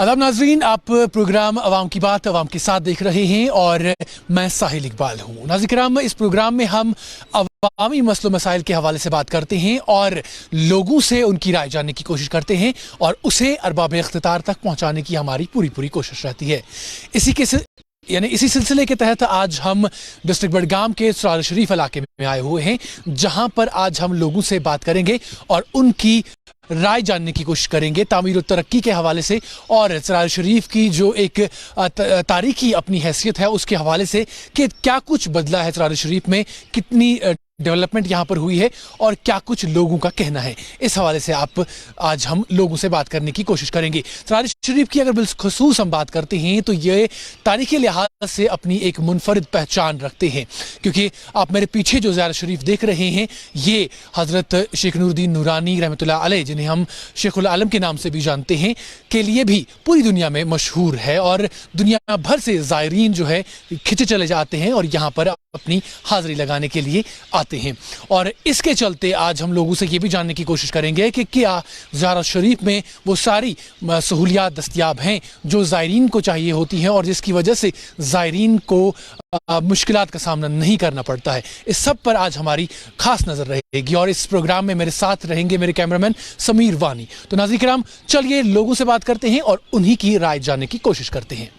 आदाब नाजरीन, आप प्रोग्राम अवाम की बात अवाम के साथ देख रहे हैं और मैं साहिल इकबाल हूँ। नाज़रीन किराम, इस प्रोग्राम में हम अवामी मसलों मसाइल के हवाले से बात करते हैं और लोगों से उनकी राय जानने की कोशिश करते हैं और उसे अरबाब इख्तियार तक पहुँचाने की हमारी पूरी कोशिश रहती है। इसी सिलसिले के तहत आज हम डिस्ट्रिक्ट बडगाम के सरार शरीफ इलाके में आए हुए हैं, जहां पर आज हम लोगों से बात करेंगे और उनकी राय जानने की कोशिश करेंगे तामीर और तरक्की के हवाले से और सरार शरीफ की जो एक तारीखी अपनी हैसियत है उसके हवाले से कि क्या कुछ बदला है सरार शरीफ में, कितनी डेवलपमेंट यहाँ पर हुई है और क्या कुछ लोगों का कहना है। इस हवाले से आज हम लोगों से बात करने की कोशिश करेंगे। सरार शरीफ की अगर बिलखसूस हम बात करते हैं तो ये तारीखी लिहाज से अपनी एक मुनफरिद पहचान रखते हैं, क्योंकि आप मेरे पीछे जो ज़ियारत शरीफ देख रहे हैं ये हज़रत शेख नूरुद्दीन नूरानी रहमतुल्लाह अलैह, जिन्हें हम शेखुल आलम के नाम से भी जानते हैं, के लिए भी पूरी दुनिया में मशहूर है और दुनिया भर से ज़ायरीन जो है खिंचे चले जाते हैं और यहाँ पर अपनी हाज़िरी लगाने के लिए आते हैं। और इसके चलते आज हम लोगों से ये भी जानने की कोशिश करेंगे कि क्या ज़ियारत शरीफ में वो सारी सहूलियात दस्तयाब हैं जो ज़ायरीन को चाहिए होती हैं और जिसकी वजह से ज़ायरीन को मुश्किलात का सामना नहीं करना पड़ता है। इस सब पर आज हमारी खास नज़र रहेगी और इस प्रोग्राम में मेरे साथ रहेंगे मेरे कैमरामैन समीर वानी। तो नाज़रीन किराम, चलिए लोगों से बात करते हैं और उन्हीं की राय जानने की कोशिश करते हैं।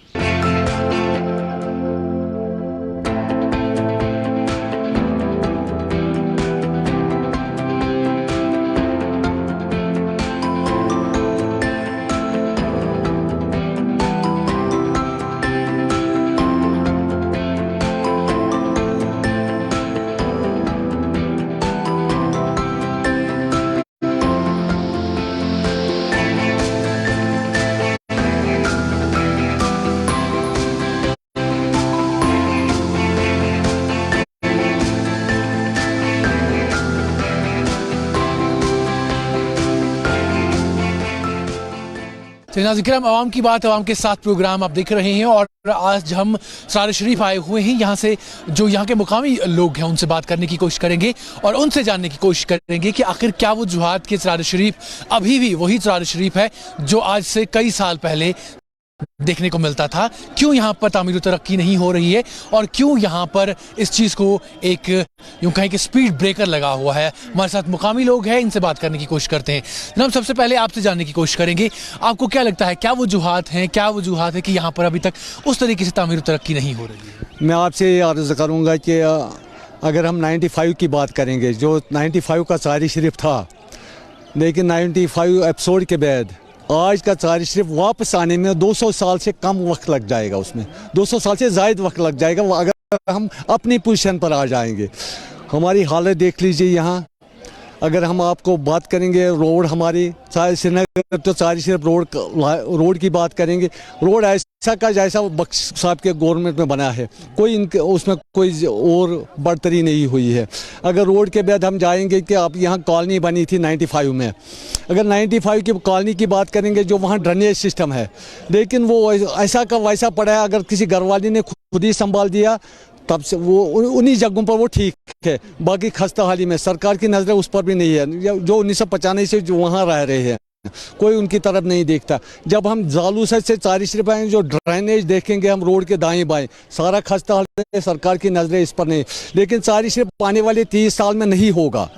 नाज़रीन किराम, अवाम की बात अवाम के साथ प्रोग्राम आप देख रहे हैं और आज हम सरार शरीफ आए हुए हैं। यहाँ से जो यहाँ के मुकामी लोग हैं उनसे बात करने की कोशिश करेंगे और उनसे जानने की कोशिश करेंगे कि आखिर क्या वजूहात के सरार शरीफ अभी भी वही सरार शरीफ है जो आज से कई साल पहले देखने को मिलता था, क्यों यहाँ पर तामीर तरक्की नहीं हो रही है और क्यों यहाँ पर इस चीज़ को एक यूँ कहें कि स्पीड ब्रेकर लगा हुआ है। हमारे साथ मुकामी लोग हैं, इनसे बात करने की कोशिश करते हैं। जनाब, सबसे पहले आपसे जानने की कोशिश करेंगे, आपको क्या लगता है क्या वजूहात है कि यहाँ पर अभी तक उस तरीके से तामीर तरक्की नहीं हो रही है? मैं आपसे ये अर्ज़ करूँगा कि अगर हम 95 की बात करेंगे, जो 95 का सरार शरीफ था, लेकिन 95 एपिसोड के बाद आज का सरार शरीफ वापस आने में 200 साल से कम वक्त लग जाएगा, उसमें 200 साल से ज़ायद वक्त लग जाएगा अगर हम अपनी पोजीशन पर आ जाएंगे। हमारी हालत देख लीजिए यहाँ। अगर हम आपको बात करेंगे रोड, हमारी श्रीनगर तो सरार शरीफ रोड की बात करेंगे, रोड ऐसा का जैसा बख्श साहब के गवर्नमेंट में बना है, कोई उसमें कोई और बढ़तरी नहीं हुई है। अगर रोड के बाद हम जाएंगे कि आप यहाँ कॉलोनी बनी थी 95 में, अगर 95 की कॉलोनी की बात करेंगे जो वहाँ ड्रेनेज सिस्टम है, लेकिन वो ऐसा का वैसा पड़ा है। अगर किसी घरवाली ने खुद ही संभाल दिया तब से वो उन्हीं जगहों पर वो ठीक है, बाकी खस्ता हाली में सरकार की नज़रें उस पर भी नहीं है। जो 1995 से जो वहाँ रह रहे हैं कोई उनकी तरफ नहीं देखता। जब हम जालूसा से सरार शरीफ आए, जो ड्रेनेज देखेंगे हम रोड के दाएं बाएं, सारा खस्ता हाल है, सरकार की नज़रें इस पर नहीं। लेकिन सरार शरीफ आने वाले 30 साल में नहीं होगा,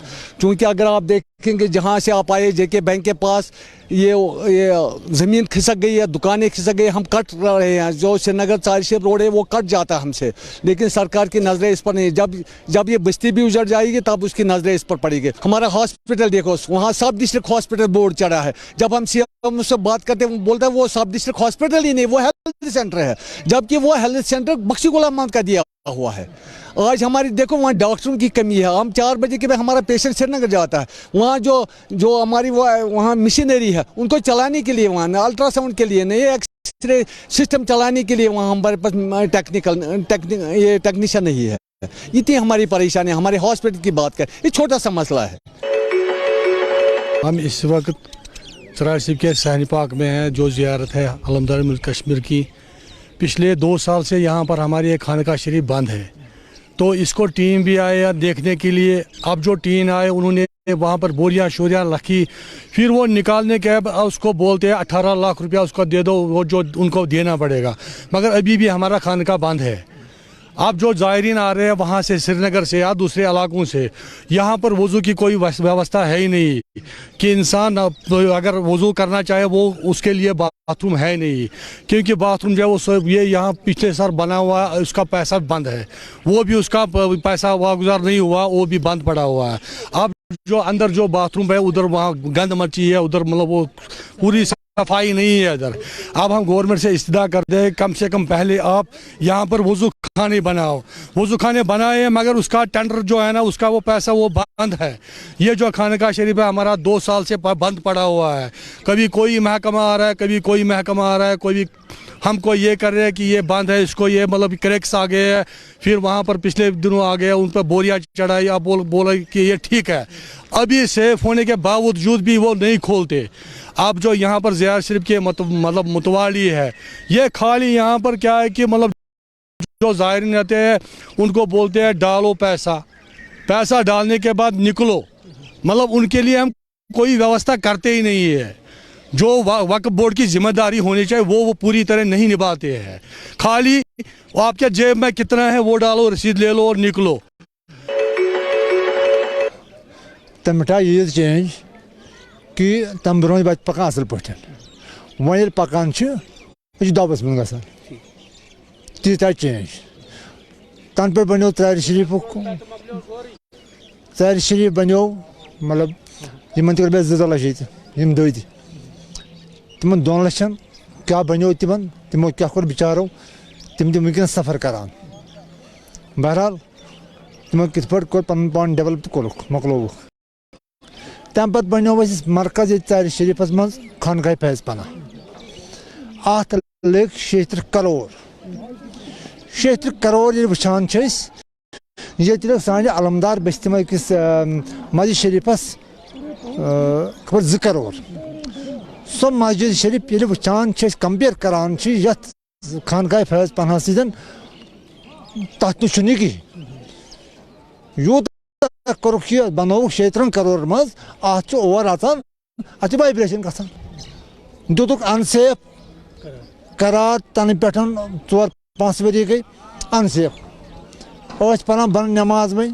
क्योंकि अगर आप देखेंगे जहाँ से आप आए जेके बैंक के पास ये ज़मीन खिसक गई है, दुकानें खिसक गई, हम कट रहे हैं। जो श्रीनगर सरार शरीफ रोड है वो कट जाता है हमसे, लेकिन सरकार की नज़रें इस पर नहीं। जब ये बस्ती भी उजड़ जाएगी तब उसकी नज़रें इस पर पड़ेगी। हमारा हॉस्पिटल देखो, वहाँ सब डिस्ट्रिक्ट हॉस्पिटल बोर्ड चढ़ा है। जब हम सीएम से बात करते हैं वो बोलता है वो सब डिस्ट्रिक्ट हॉस्पिटल ही नहीं, वो हेल्थ सेंटर है, जबकि वो हेल्थ सेंटर बख्शी गुलाम मोहम्मद का दिया हुआ है। आज हमारी देखो वहाँ डॉक्टरों की कमी है। हम 4 बजे के बाद हमारा पेशेंट श्रीनगर जाता है, वहाँ जो हमारी वहाँ मशीनरी है उनको चलाने के लिए, वहाँ अल्ट्रासाउंड के लिए नहीं, एक्सरे सिस्टम चलाने के लिए वहाँ हमारे पास टेक्नीशियन नहीं है। इतनी हमारी परेशानी। हमारे हॉस्पिटल की बात करें, ये छोटा सा मसला है। हम इस वक्त सरार शरीफ के सहनी पाक में हैं, जो ज़ियारत है अलहम्दुलिल्लाह कश्मीर की। पिछले 2 साल से यहाँ पर हमारी एक खानका शरीफ बंद है, तो इसको टीम भी आया देखने के लिए। अब जो टीम आए उन्होंने वहाँ पर बोरियां शोरियां रखी, फिर वो निकालने के बाद उसको बोलते हैं 18 लाख रुपया उसको दे दो, वो जो उनको देना पड़ेगा। मगर अभी भी हमारा खानका बंद है। अब जो ज़ायरीन आ रहे हैं वहाँ से, श्रीनगर से या दूसरे इलाकों से, यहाँ पर वज़ू की कोई व्यवस्था है ही नहीं कि इंसान अगर वज़ू करना चाहे वो उसके लिए बाथरूम है नहीं, क्योंकि बाथरूम जो है वो ये यहाँ पिछले साल बना हुआ है, उसका पैसा बंद है, वो भी उसका पैसा वागुजार नहीं हुआ, वो भी बंद पड़ा हुआ है। अब जो अंदर जो बाथरूम है उधर वहाँ गंद मची है, उधर मतलब वो पूरी सफाई नहीं है इधर। अब हम गवर्नमेंट से इस्तदा करते हैं कम से कम पहले आप यहाँ पर वज़ू खाने बनाओ। वज़ू खाने बनाए मगर उसका टेंडर जो है ना उसका वो पैसा वो बंद है। ये जो खानका शरीफ है हमारा 2 साल से बंद पड़ा हुआ है। कभी कोई महकमा आ रहा है, कभी कोई महकमा आ रहा है, कोई हमको ये कर रहे हैं कि ये बंद है, इसको ये मतलब क्रैक्स आ गए हैं। फिर वहाँ पर पिछले दिनों आ गए, उन पर बोरियाँ चढ़ाई, अब बोला कि ये ठीक है। अभी सेफ होने के बावजूद भी वो नहीं खोलते। अब जो यहाँ पर ज़ियारत शरीफ के मतलब मुतवाली है, ये खाली यहाँ पर क्या है कि मतलब जो ज़ायरीन रहते हैं उनको बोलते हैं डालो पैसा, पैसा डालने के बाद निकलो, मतलब उनके लिए हम कोई व्यवस्था करते ही नहीं है। जो वक्फ बोर्ड की जिम्मेदारी होनी चाहिए वो पूरी तरह नहीं निभाते हैं। खाली आपके जेब में कितना है वो डालो, रसीद ले लो और निकलो। तमिटा ये चेंज कि तम ब्रोह बच पकान असल पे वन पकान दबस मन ग तीता चेंज तन पे बनो त्रार शरीफ बनो मतलब इन तक 2 लक्ष यम दति तिमन 2 लक्षन क्या बनो तिमो क्या कोर बिचारो तिम वनकन सफ़र करान। बहरहाल तिमो कित कोर पन पान डेवलप तो कोर मकलोक। तम पे बनो मरकज त्रार शरीफस मज खानगाह फैज पना अत लग 76 करोड़ 76 करोड़ ये वुचान ये लग साने अलमदार बस्ती में किस मस्जिद शरीफस 2 करोड़। सो मस्जिद शरीफ ये वुचान कंपेयर करान खानगाह फैज पना सतन तथ कि यूत कोरुक बनोक 76 करोड़ मज अत ओवर अचान अत वाइब्रेशन गसान दुतुक अनसेफ करार तन पे 4-5 वरी गई अनसेफ पान बन नमाज में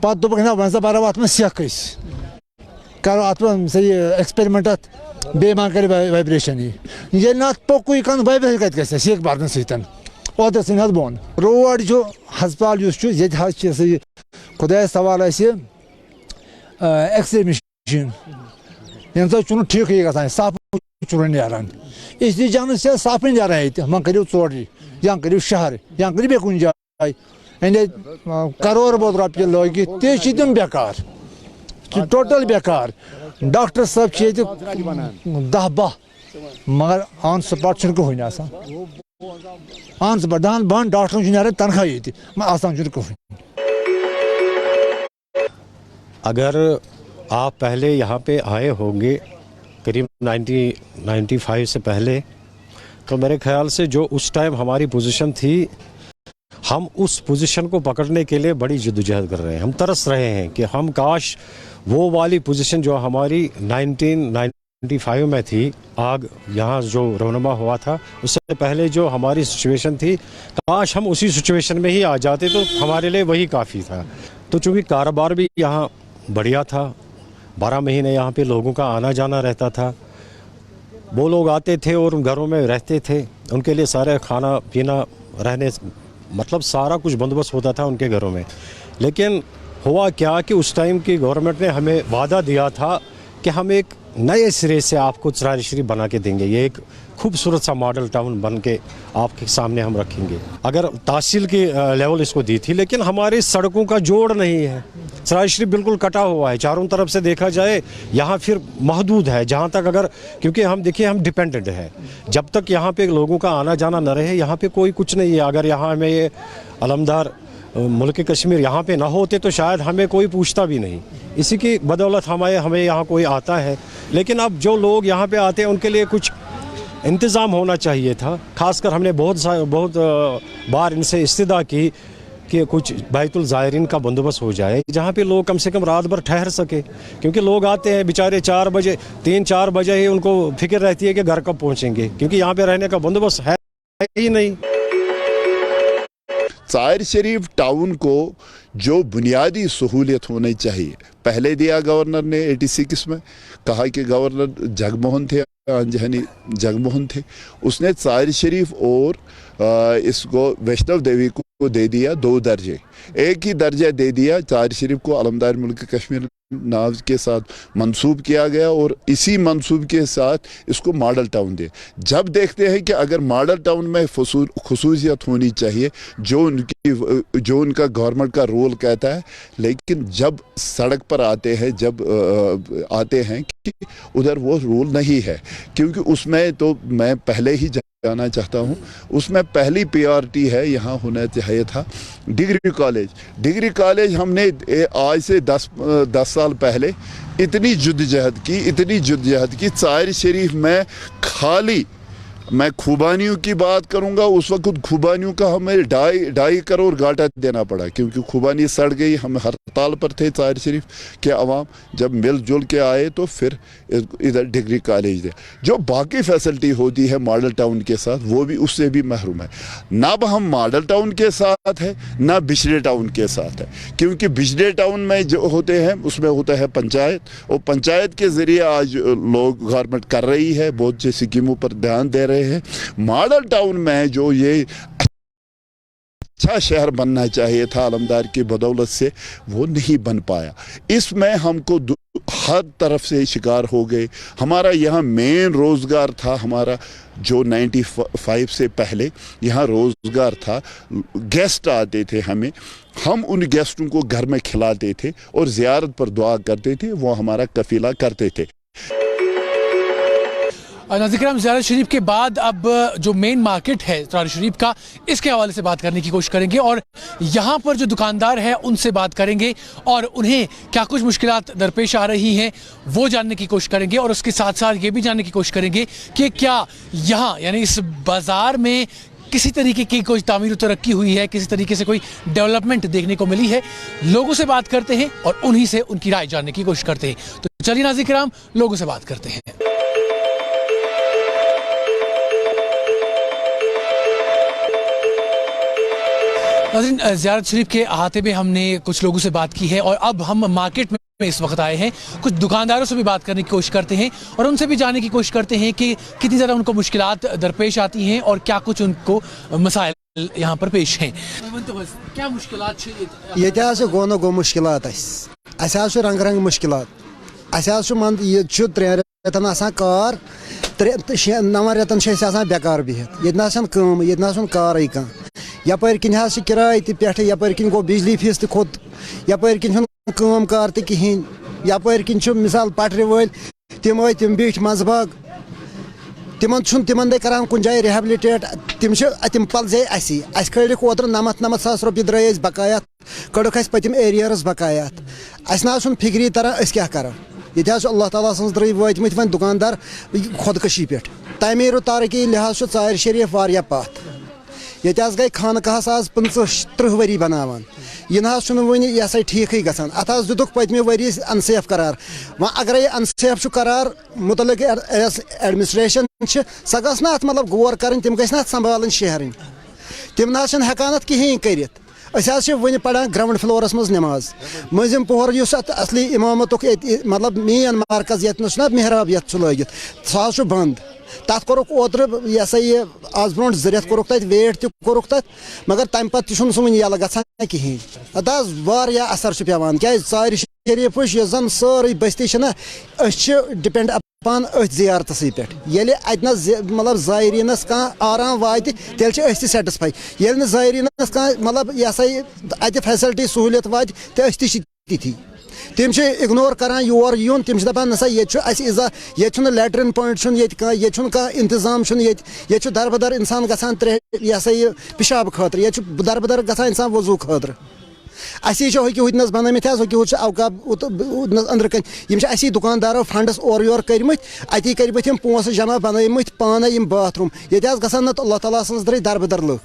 पे दोपक ना वन सा बरा अत में सेख करो अत सही एक्सपेरिमेंट अत बे मा कर वाइब्रेशन ये ना पक्कू कन वाइब्रेशन कत गस सेख बरन सतन ओत सह बोन रोड जो हस्पताल ये खुदा सवाल एक्सरे मशीन यम सो ठीक ग साफ नान इसलिए जान से साफ नान वह करो 4 या करो शहर या करो बे कुन जाए करोड़ बहुत रुपये लगे तम बेकार टोटल बेकार। डॉक्टर सब 10-12 मगर ऑन स्पॉट कहन ऑन स्पॉट दान बन डॉक्टर नान तनख्वाह ये आसान कहन। अगर आप पहले यहाँ पे आए होंगे करीब 95 से पहले, तो मेरे ख्याल से जो उस टाइम हमारी पोजीशन थी, हम उस पोजीशन को पकड़ने के लिए बड़ी जद्दोजहद कर रहे हैं। हम तरस रहे हैं कि हम काश वो वाली पोजीशन जो हमारी 1995 में थी, आग यहाँ जो रौनमा हुआ था, उससे पहले जो हमारी सिचुएशन थी, काश हम उसी सिचुएशन में ही आ जाते तो हमारे लिए वही काफ़ी था। तो चूँकि कारोबार भी यहाँ बढ़िया था, 12 महीने यहाँ पे लोगों का आना जाना रहता था, वो लोग आते थे और घरों में रहते थे, उनके लिए सारे खाना पीना रहने मतलब सारा कुछ बंदोबस्त होता था उनके घरों में। लेकिन हुआ क्या कि उस टाइम की गवर्नमेंट ने हमें वादा दिया था कि हम एक नए सिरे से आपको त्रार शरीफ बना के देंगे, ये एक खूबसूरत सा मॉडल टाउन बन के आपके सामने हम रखेंगे। अगर तहसील की लेवल इसको दी थी, लेकिन हमारी सड़कों का जोड़ नहीं है। त्रार शरीफ बिल्कुल कटा हुआ है, चारों तरफ से देखा जाए यहाँ फिर महदूद है जहाँ तक अगर, क्योंकि हम देखिए हम डिपेंडेंट है, जब तक यहाँ पे लोगों का आना जाना न रहे यहाँ पे कोई कुछ नहीं है। अगर यहाँ हमें ये अलमदार मुल्क कश्मीर यहाँ पे ना होते तो शायद हमें कोई पूछता भी नहीं। इसी की बदौलत हमें यहाँ कोई आता है, लेकिन अब जो लोग यहाँ पे आते हैं उनके लिए कुछ इंतज़ाम होना चाहिए था। खासकर हमने बहुत बार इनसे इस्तदा की कि कुछ बैतुल ज़ायरीन का बंदोबस्त हो जाए, जहाँ पे लोग कम से कम रात भर ठहर सके, क्योंकि लोग आते हैं बेचारे 4 बजे 3-4 बजे ही उनको फिक्र रहती है कि घर कब पहुँचेंगे, क्योंकि यहाँ पे रहने का बंदोबस्त है ही नहीं। ज़ाहिर शरीफ टाउन को जो बुनियादी सहूलियत होनी चाहिए, पहले दिया गवर्नर ने 86 में, कहा कि गवर्नर जगमोहन थे, जहनी जगमोहन थे, उसने ज़ाहिर शरीफ और इसको वैष्णव देवी को दे दिया 2 दर्जे, एक ही दर्जा दे दिया ज़ाहिर शरीफ को अलमदार मुल्क कश्मीर नाव के साथ मंसूब किया गया, और इसी मंसूब के साथ इसको मॉडल टाउन दे। जब देखते हैं कि अगर मॉडल टाउन में खसूसियत होनी चाहिए जो उनका गवर्नमेंट का रोल कहता है, लेकिन जब सड़क पर आते हैं, जब आते हैं कि उधर वो रोल नहीं है, क्योंकि उसमें तो मैं पहले ही जाना चाहता हूँ, उसमें पहली प्रायोरिटी है यहाँ होना चाहिए था डिग्री कॉलेज। हमने आज से 10 साल पहले इतनी जद्दोजहद की ज़ाहिर शरीफ में खाली, मैं खुबानियों की बात करूंगा, उस वक्त खुबानियों का हमें 2.5 करोड़ घाटा देना पड़ा, क्योंकि खुबानी सड़ गई, हम हड़ताल पर थे ज़ाहिर शरीफ के अवाम। जब मिलजुल के आए तो फिर इधर डिग्री कॉलेज दे, जो बाकी फैसिलिटी होती है मॉडल टाउन के साथ, वो भी उससे भी महरूम है। ना हम मॉडल टाउन के साथ है, ना बिजली टाउन के साथ है, क्योंकि बिजली टाउन में जो होते हैं उसमें होता है पंचायत, और पंचायत के ज़रिए आज लोग गवर्नमेंट कर रही है, बहुत सी स्कीमों पर ध्यान दे रहे हैं। मॉडल टाउन में जो ये अच्छा शहर बनना चाहिए था अलमदार की बदौलत से, वो नहीं बन पाया। इसमें हमको हर तरफ से शिकार हो गए। हमारा यहाँ मेन रोज़गार था, हमारा जो 95 से पहले यहाँ रोज़गार था, गेस्ट आते थे हम उन गेस्टों को घर में खिलाते थे और ज़ियारत पर दुआ करते थे, वो हमारा कफीला करते थे। नाज़रीन, ज़ियारत शरीफ के बाद अब जो मेन मार्केट है ज़ियारत शरीफ का, इसके हवाले से बात करने की कोशिश करेंगे और यहाँ पर जो दुकानदार हैं उनसे बात करेंगे और उन्हें क्या कुछ मुश्किलात दरपेश आ रही हैं वो जानने की कोशिश करेंगे, और उसके साथ साथ ये भी जानने की कोशिश करेंगे कि क्या यहाँ यानी इस बाज़ार में किसी तरीके की कोई तामीर तरक्की हुई है, किसी तरीके से कोई डेवलपमेंट देखने को मिली है। लोगों से बात करते हैं और उन्हीं से उनकी राय जानने की कोशिश करते हैं। तो चलिए नाज़रीन, लोगों से बात करते हैं। नाज़रीन, ज़ियारत शरीफ के अहाते में हमने कुछ लोगों से बात की है और अब हम मार्केट में इस वक्त आए हैं। कुछ दुकानदारों से भी बात करने की कोशिश करते हैं और उनसे भी जानने की कोशिश करते हैं कि कितनी ज़्यादा उनको मुश्किलात दरपेश आती हैं और क्या कुछ उनको मसाइल यहाँ पर पेश हैं। क्या मुश्किलात ये गो मुश्किलात रंग रंग मुश्किलात मन ये 3 रेतन आसान कार 9 रेतन बेकार बिहत, ये कम, ये कार यपर किन किराए पे, यपर किन गो बिजली फीस खोत, यपर किन कम कार कहें, यपर किन मिसाल पटरी वल तम आई तम बिठ मजबाग, तिमन करान कुन जाए रिहेबिलिटेट, तिम पलजे अस कड़क ओतर 99,000 रुपये द्रे बकायात, कड़क पतिम एरियर्स बकायात, अस ना फिक्री तरह क्या करो। ये अल्लाह ताला सज द्रे वतमत वन दुकानदार खुदकशी पे, तमीर तारकी लिहाज ज़ाहिर शरीफ वारिया पथ, ये गई खानकाहस आज 35-30 वरी बनावान, यह ना वन यह ठीक गसान, अत दुख पतमे वरी अनसेफ करार। वह अगर यह अनसेफ करार मुतलक एडमिनिस्ट्रेशन सह गस ना मतलब गौर कर, तम गस ना संभाल शहर, तम ना हेकान कहें कर। वन पढ़ान ग्राउंड फ्लोरस मज नमाज, मजिम पोहर असली इमामत मतलब मेन मरकज ये मेहराब ये लगित सह बंद, तथ कोरुक ओतर यह ये आज ब्रो 2 रेत कोरुक तत वेट तरुक तथ, मगर तम पे वन यल गसान कहें। अत असर पेवान क्या ज़ाहिर शरीफ जन सारी बस्ती डिपेंड पान ज़ियारत पे, मतलब ज़ायरीनस आराम वात तेल सेटिस्फाई, ये ज़ायरीनस मतलब यह अत फैसिलिटी सहूलियत वात तिथि तम इग्नोर करान योर यून, तम दपान नसा ये लेटरिन पॉइंट ये इंतजाम ये दरबदर इंसान गसान 3 यह पेशाब खतर, ये दरबदर गसान इंसान वजू खतर। असी हूतनस बनमित अवकाब अंदर कन असी दुकानदारों फंडस और योर कर्मत, अति कर पोस जमा बनमित पाने बाथरूम, ये गसान ना अल्लाह ताला सज द्रे दरबदर लुक।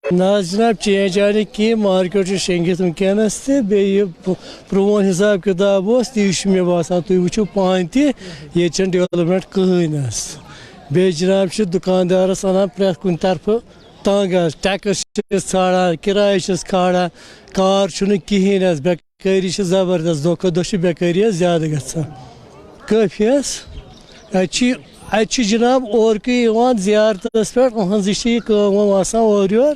ना जनाब चेंज आने की मार्केट शेंगित वनकस प्रोन हिसाब किताब ती मे बसान तुम वो पान ते डेवलपमेंट कहें बे जनाब दुकानदारस अनान प्रेत कुन तरफ तंग टैक्स ाड़ान किराय खाड़ान कार कहें बेकारी ज़बरदस्त दो खो दो बेकारी ज्यादा गफी अत जनाब औरक जियारतस पे अहज और योर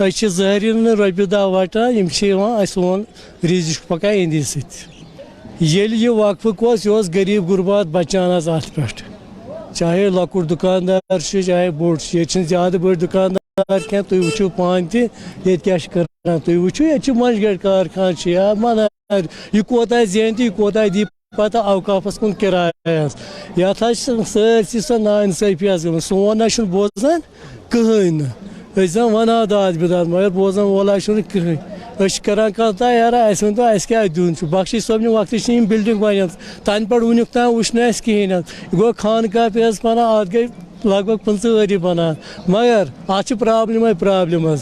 ज़ाहिरीन रोपये दह वटान सोन रिजिक पकान इंदी ये वक्फ यह गरीब गुरबात बचान अत पे चाहे लकुट दुकानदार चाहे बोड़ ये ज्यादा बड़ दुकानदार क्या तुम वो पान ते क्या तुम वो ये मंझगढ़ कारखान या मनार यह कोता जेन यह कोता दी पता अवकाफस कुन किरायस ये सारी सो नाइंसाफी सोन ना बोजान कहें जन वना दाद बिदाद मगर बोजान वोला कहें करान कह तैयार वन तो क्या दिन बख्शी सोबन वक्त बिल्डिंग बन तन पे वुक तान वुचन कहें गो खानका पे वन अत गई लग भग 15 वरी बनान मगर अत प्रॉब्लम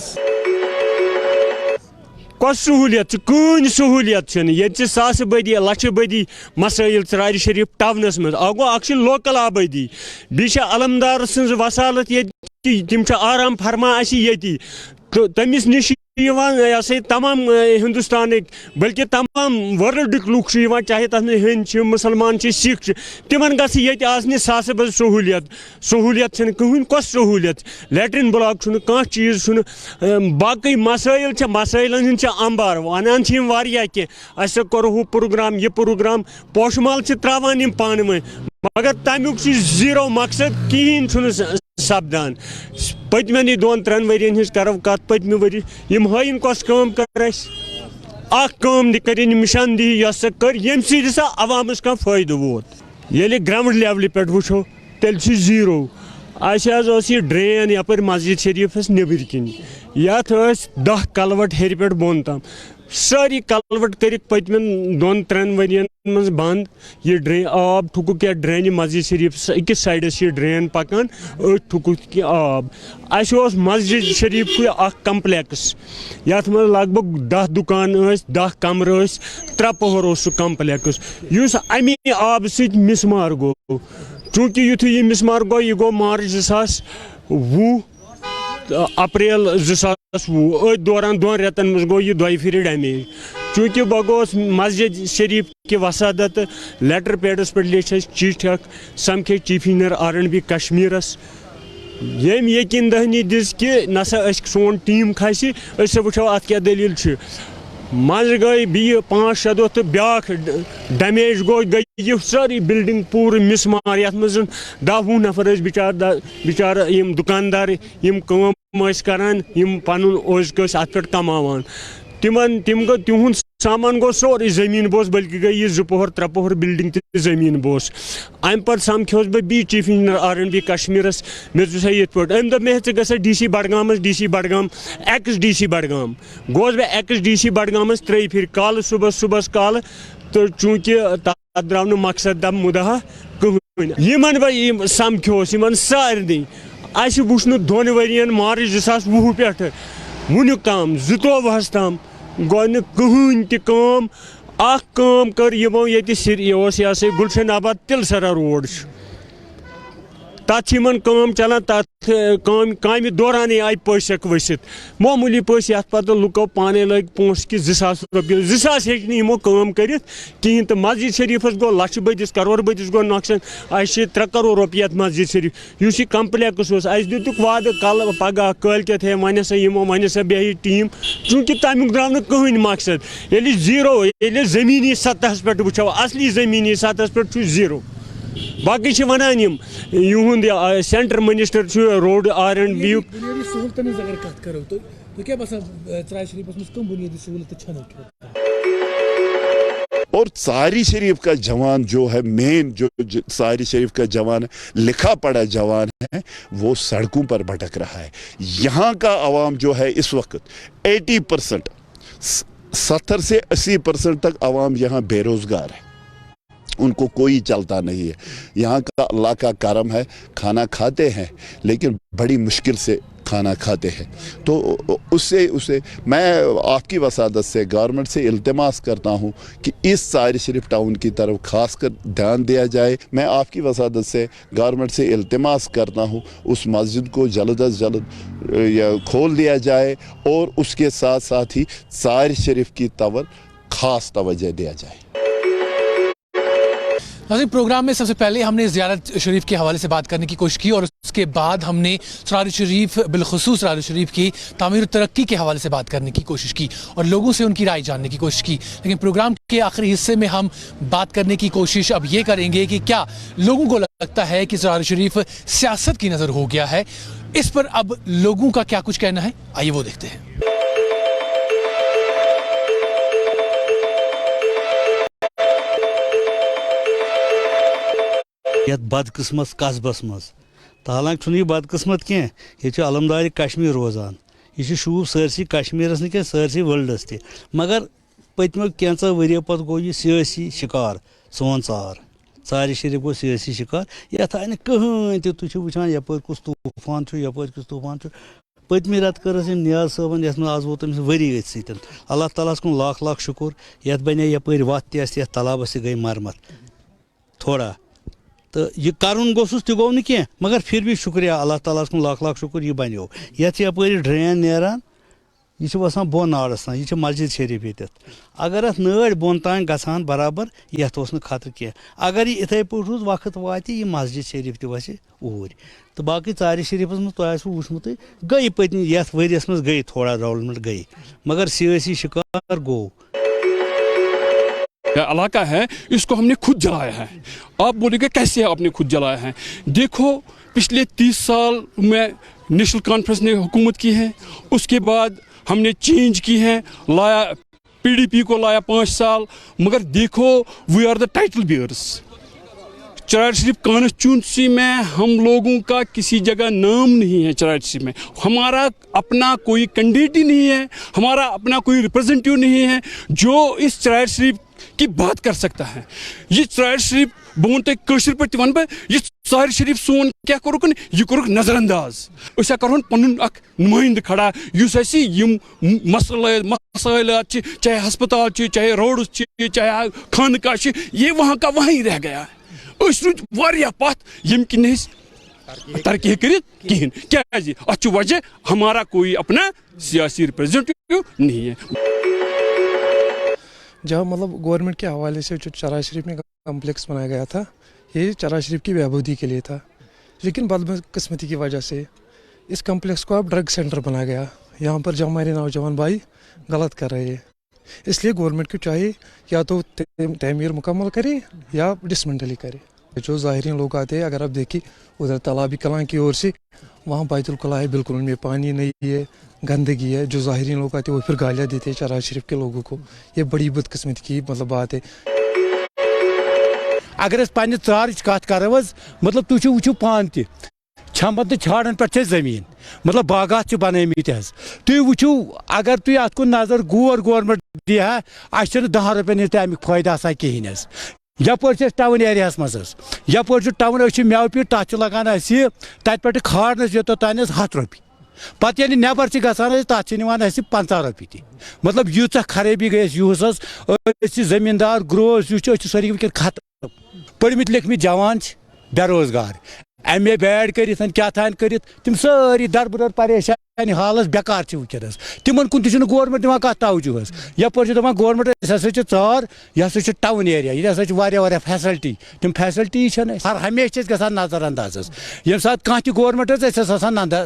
कस सहूलियत कहीं सहूलियत ये सास बदी लक्ष बदी मसाइल त्रार शरीफ टाउनस मज गो अख लोकल आबादी बी अलमदार सज वसालत ये तम आराम फरमा ये तमिस निश तमाम हिंदुस्तान बल्कि तमाम वर्ल्ड लुक चाहे तथ हिंद मुसलमान सिख तिमन गई सास बज सहूलियत कहीं कस सहूलियत लेट्रिन ब्लॉक कह चीज बाकी मसाइल हंद अंबार वन कह करो प्रोग्राम ये प्रोग्राम पोशमाल त्रावान पान मगर तमुक जीरो मकसद कहें सपदान पतमें 2-3 वरियन करो कत पतमे वरी हन कस कर कर निशानदेही कर ये अवामस कह फायद वोत ये ग्राउंड लेवल पे वो तेल जीरो यह ड्रेन यपर मस्जिद शरीफस नबर किन यथ 10 कलवट हेर पे बोन तम सारी कलवट कर पतमें 2-3 वरियन मज बंद ये ड्रेन आब ठुक या ड्रेन मस्जिद शरीफ अकिस साइडस ड्रेन पकान ठुक आब मस्जिद शरीफ कम्प्लेक्स यथ मज लग भग 10 दुकान 10 कमर 3 पहर सह कम्प्लेक्स अमे आब मिसमार गो चूँकि युथ यह मिसमार गो यह गो मार्च 2020 अप्रैल 2020 दौरान 2 रेतन मज गो यह 2 फिर डैमेज चूँकि बह गोस मस्जिद शरीफ कि वसादत लेटर पैडस पे लिख चिठ समखे चीफ इंजीनियर R&B कश्मीरस यम यकीन दहनी दिस कि नसा सोन टीम खसि वो अत क्या दलील मज गई बी 5-6 दह तो ब्या डैमेज गई सारी बिल्डिंग पूरी मिसमार ये मज 10-20 नफर बिचार दुकानदार करान पन ओज अत पे कमावान तिम गो तिहुंद सामान गो सोरे जमीन बोस बल्कि गई ये 2 पहर 3 पहर बिल्डिंग जमीन बोस अम पे समखोस बी चीफ इंजीनियर R&B कश्मीरस मे ये अम दप मे DC Budgam ex DC Budgam गोस बह एक्स DC बडगामस 3 फिर कल सुबह कल तो चूँकि तथ द्राव न मकसद दप मुदहा कहें बह समखोस सारे वुच 2 वरियन मार्च 2020 पे वुनिक ताम 2022 ताम गो कहें तम कर ये गुलशन आबाद तिलसरा रोड तथ चलान तथ काम दौरान आई पैसक वसित मामूली पैस ये पे लुको पाने लग पोस कि 2,000 रुपये 2,000 हेम कर कहें तो मस्जिद शरीफस गो लक्ष बदिस करोड़ बदिस गो नौकसान 3 करोड़ रुपये मस्जिद शरीफ इस कम्प्लेक्स दुक वाद कल पगह कलकत है वन वन बे टीम चूँकि तमुक द्राव न कहें मकसद ये जीरो ये जमीनी सतह पे वो असली जमीनी सतह पे जीरो बाकी वनान युंद सेंटर मिनिस्टर रोड R&B और सारी शरीफ का जवान जो है मेन जो सारी शरीफ का जवान लिखा पढ़ा जवान है वो सड़कों पर भटक रहा है। यहाँ का आवाम जो है इस वक्त 80% 70 से 80% तक आवाम यहाँ बेरोजगार है, उनको कोई चलता नहीं है। यहाँ का अल्लाह का करम है, खाना खाते हैं लेकिन बड़ी मुश्किल से खाना खाते हैं। तो उससे मैं आपकी वसादत से गवर्नमेंट से इल्तिमास करता हूँ कि इस सारी शरीफ टाउन की तरफ खासकर ध्यान दिया जाए। मैं आपकी वसादत से गवर्नमेंट से इल्तिमास करता हूँ उस मस्जिद को जल्द अज जल्द खोल दिया जाए और उसके साथ साथ ही सारी शरीफ की तरफ खास तवज्जो दिया जाए। नाज़रीन, प्रोग्राम में सबसे पहले हमने ज़ियारत शरीफ के हवाले से बात करने की कोशिश की और उसके बाद हमने सरार शरीफ बिलखुसूस सरार शरीफ की तामीर और तरक्की के हवाले से बात करने की कोशिश की और लोगों से उनकी राय जानने की कोशिश की। लेकिन प्रोग्राम के आखिरी हिस्से में हम बात करने की कोशिश अब ये करेंगे कि क्या लोगों को लगता है कि सरार शरीफ सियासत की नज़र हो गया है। इस पर अब लोगों का क्या कुछ कहना है, आइए वो देखते हैं। यत बदकिस्मत कस्बस मज तो हालांकि यह बदकिस्मत क्या ये अलमदारी कश्मीर रोजान यह शूब सरसी कश्मीरस न सरसी वर्ल्डस त मगर पत्मो कैंचा वरियो पत गो यह सियासी शिकार सोन सार शरीफ गो सियासी शिकार यथ आय कहें तुम वुचान यपर कुछ तूफान यपर कुछ तूफान पत्मी रत कर नियाज सबन ये आज वो तमिस वरी अथ अल्लाह ताला कुन लाख लाख शुक्र यथ बने यपर वत तह तालाबस गई मरमत थोड़ा तो यह करुन गोसुस तह गो न मगर फिर भी शुक्रिया अल्लाह ताला कुन लाख लाख शुक्र यह बनो यथ यपर ड्रेन नेरान यह वसान बोन नाड़स तान यह मस्जिद शरीफ ये अगर अत नड़ बोन तान गसान बराबर यथ खतर कह अगर यह इथे पे रूज वक्त वात यह मस्जिद शरीफ तह ऊर तो बाकी चार शरीफस मज तुम वुचमुत गई पत्नी यथ वरियस मज गई थोड़ा डेवलपमेंट गई मगर सियासी शिकार गो इलाका है इसको हमने खुद जलाया है। आप बोलेंगे कैसे आपने खुद जलाया है? देखो पिछले 30 साल में नेशनल कॉन्फ्रेंस ने हुकूमत की है, उसके बाद हमने चेंज की है, लाया PDP को लाया 5 साल, मगर देखो we are the title bearers. Charar Sharif constituency में हम लोगों का किसी जगह नाम नहीं है। चरार शरीफ में हमारा अपना कोई कैंडिडेट ही नहीं है, हमारा अपना कोई रिप्रेजेंटेटिव नहीं है जो इस चरार शरीफ की बात कर सकता है। ये चरार शरीफ बोन तक कशर पे वन ये चरार शरीफ सोन क्या करुक यह करुक नजरअंदाज अस करोन पनुन अख नुमाइंद खड़ा युस यम मसलात चाहे हस्पताल चाहे रोड चाहे खानका ये वहाँ का वहीं रह गया है। रूद वारिया पथ यम कि तरक्की कहें क्या अत वजह हमारा कोई अपना सियासी रिप्रेजेंटेटिव नहीं है। जहाँ मतलब गवर्नमेंट के हवाले से जो चरार शरीफ में कम्प्लेक्स बनाया गया था ये चरार शरीफ की बहबूदी के लिए था, लेकिन बदकिस्मती की वजह से इस कम्प्लेक्स को अब ड्रग सेंटर बनाया गया। यहाँ पर जो हमारे नौजवान भाई गलत कर रहे हैं, इसलिए गवर्नमेंट को चाहिए या तो तमीर मुकम्मल करे या डिसमेंटली करे। जो ज़ाहिरीन लोग आते हैं, अगर आप देखिए उधर तालाबी कलां की ओर से वहाँ बैतुल कला है, बिल्कुल उनमें पानी नहीं है, गंदगी है। जो ज़ाहिरीन लोग आते हैं वो फिर गालियाँ देते हैं चरार शरीफ के लोगों को। ये बड़ी बदकिस्मती की मतलब बात है। अगर पे चार कत करो मतलब तुम वो पान तमन तो छाड़न पे जमीन मतलब बागात बनमित तुम वो अगर तुम अत नजर गवर्नमेंट दी है अस 10 रुपये तमिक फायदा आसा कहें यपर टाउन एरिया मज यपर टाउन मेव पीट तथ लगान तत पे खाड़नस यो तान 100 रुपये पत ये नबर गान तथ 50 रुपये ती मतलब यूचा खराबी गई यूस जमींदार ग्रोस यू सारी वह खत्म पढ़मित लिखमित जवान बेरोजगार MA बैड कर क्या कर तम सारी दरबदर परेशान हालस बेकार वनस तिमन कुन गवर्नमेंट दिवान कत तवजो यपर दपान गवर्नमेंट हसा चार यह टाउन एरिया ये हसा वारिया फैसिलिटी तम फैसिलिटी हर हमेशा गसान नजरअंदाज ये सात कह गवर्नमेंट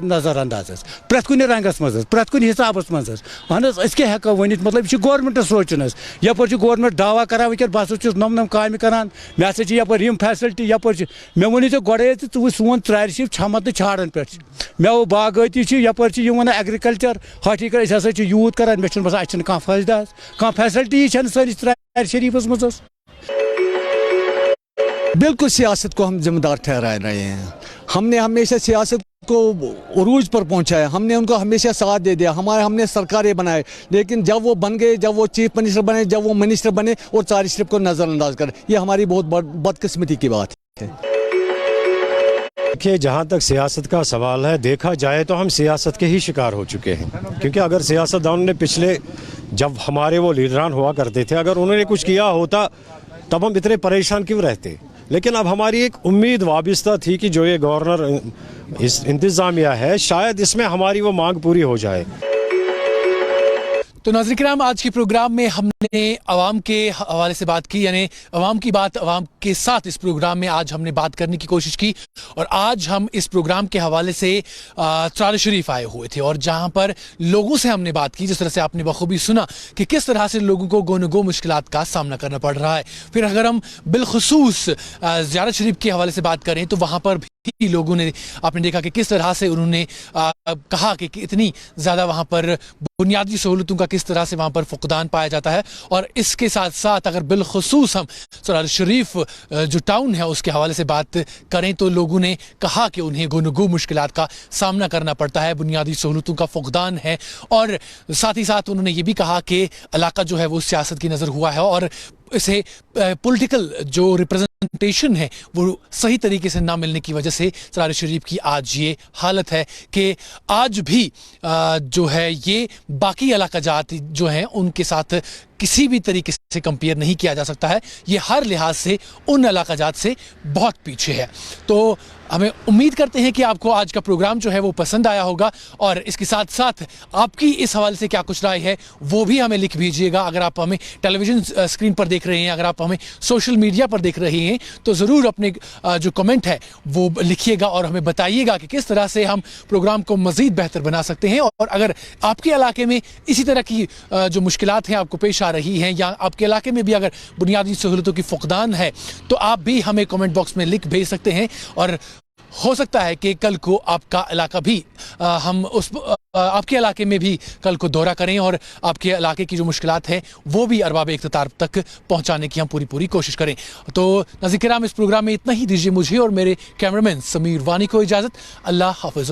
नजरअंदाज प्रत कुन रंगस मज प्रत कुन हिसाबस मज अहन क्या हेको वन मतलब यह गवर्नमेंट सोचन यपर गवर्नमेंट दावा करान वह बस नम काम करान मे हसा यपर फैसिलिटी यपर मे वन गोड़े वो सोन चरार शरीफ छमन तो छाड़न पे मेव बागती यपर वन एग्रीकल्चर हॉर्टिकल्चर हसा यूथ कर मे बसान कह फायदा कह फैसिलिटी सैनिस चरार शरीफस मज। बिल्कुल सियासत को हम जिम्मेदार ठहरा रहे हैं। हमने हमेशा सियासत को उरूज पर पहुंचाया, हमने उनको हमेशा साथ दे दिया, हमने सरकारें बनाए, लेकिन जब वो बन गए, जब वो चीफ मिनिस्टर बने, जब वो मिनिस्टर बने और चरार शरीफ को नज़रअंदाज कर, ये हमारी बहुत बदकिस्मती की बात है। देखिए, जहाँ तक सियासत का सवाल है, देखा जाए तो हम सियासत के ही शिकार हो चुके हैं, क्योंकि अगर सियासतदानों ने पिछले जब हमारे वो लीडरान हुआ करते थे, अगर उन्होंने कुछ किया होता तब हम इतने परेशान क्यों रहते। लेकिन अब हमारी एक उम्मीद वाबिस्ता थी कि जो ये गवर्नर इस इंतज़ामिया है, शायद इसमें हमारी वो मांग पूरी हो जाए। तो नाज़रीन किराम, आज के प्रोग्राम में हमने अवाम के हवाले से बात की, यानी अवाम की बात अवाम के साथ। इस प्रोग्राम में आज हमने बात करने की कोशिश की और आज हम इस प्रोग्राम के हवाले से चार शरीफ आए हुए थे और जहां पर लोगों से हमने बात की, जिस तरह से आपने बखूबी सुना कि किस तरह से लोगों को गो मुश्किलात का सामना करना पड़ रहा है। फिर अगर हम बिलखुसूस ज़ियारत शरीफ के हवाले से बात करें तो वहाँ पर भी लोगों ने, आपने देखा कि किस तरह से उन्होंने कहा कि इतनी ज़्यादा वहाँ पर बुनियादी सहूलतों का किस तरह से वहाँ पर फुकदान पाया जाता है। और इसके साथ साथ अगर बिलखुसूस हम ज़ियारत शरीफ जो टाउन है उसके हवाले से बात करें तो लोगों ने कहा कि उन्हें गो मुश्किलात का सामना करना पड़ता है, बुनियादी सहूलतों का फुकदान है। और साथ ही साथ उन्होंने ये भी कहा कि इलाका जो है वो सियासत की नज़र हुआ है और इसे पॉलिटिकल जो रिप्रेजेंटेशन है वो सही तरीके से ना मिलने की वजह से ज़ियारत शरीफ की आज ये हालत है कि आज भी जो है ये बाकी इलाका जात जो हैं उनके साथ किसी भी तरीके से कंपेयर नहीं किया जा सकता है। ये हर लिहाज से उन इलाका जात से बहुत पीछे है। तो हमें उम्मीद करते हैं कि आपको आज का प्रोग्राम जो है वो पसंद आया होगा और इसके साथ साथ आपकी इस हवाले से क्या कुछ राय है वो भी हमें लिख भेजिएगा। अगर आप हमें टेलीविज़न स्क्रीन पर देख रहे हैं, अगर आप हमें सोशल मीडिया पर देख रहे हैं तो ज़रूर अपने जो कमेंट है वो लिखिएगा और हमें बताइएगा कि किस तरह से हम प्रोग्राम को मज़ीद बेहतर बना सकते हैं। और अगर आपके इलाके में इसी तरह की जो मुश्किलात हैं आपको पेश आ रही हैं या आपके इलाके में भी अगर बुनियादी सहूलतों की फुकदान है तो आप भी हमें कमेंट बॉक्स में लिख भेज सकते हैं और हो सकता है कि कल को आपका इलाका भी हम उस आपके इलाके में भी कल को दौरा करें और आपके इलाके की जो मुश्किलात हैं वो भी अरबाब इख्तितार तक पहुंचाने की हम पूरी कोशिश करें। तो नाज़रीन किराम, इस प्रोग्राम में इतना ही। दीजिए मुझे और मेरे कैमरामैन समीर वानी को इजाज़त। अल्लाह हाफ़िज़।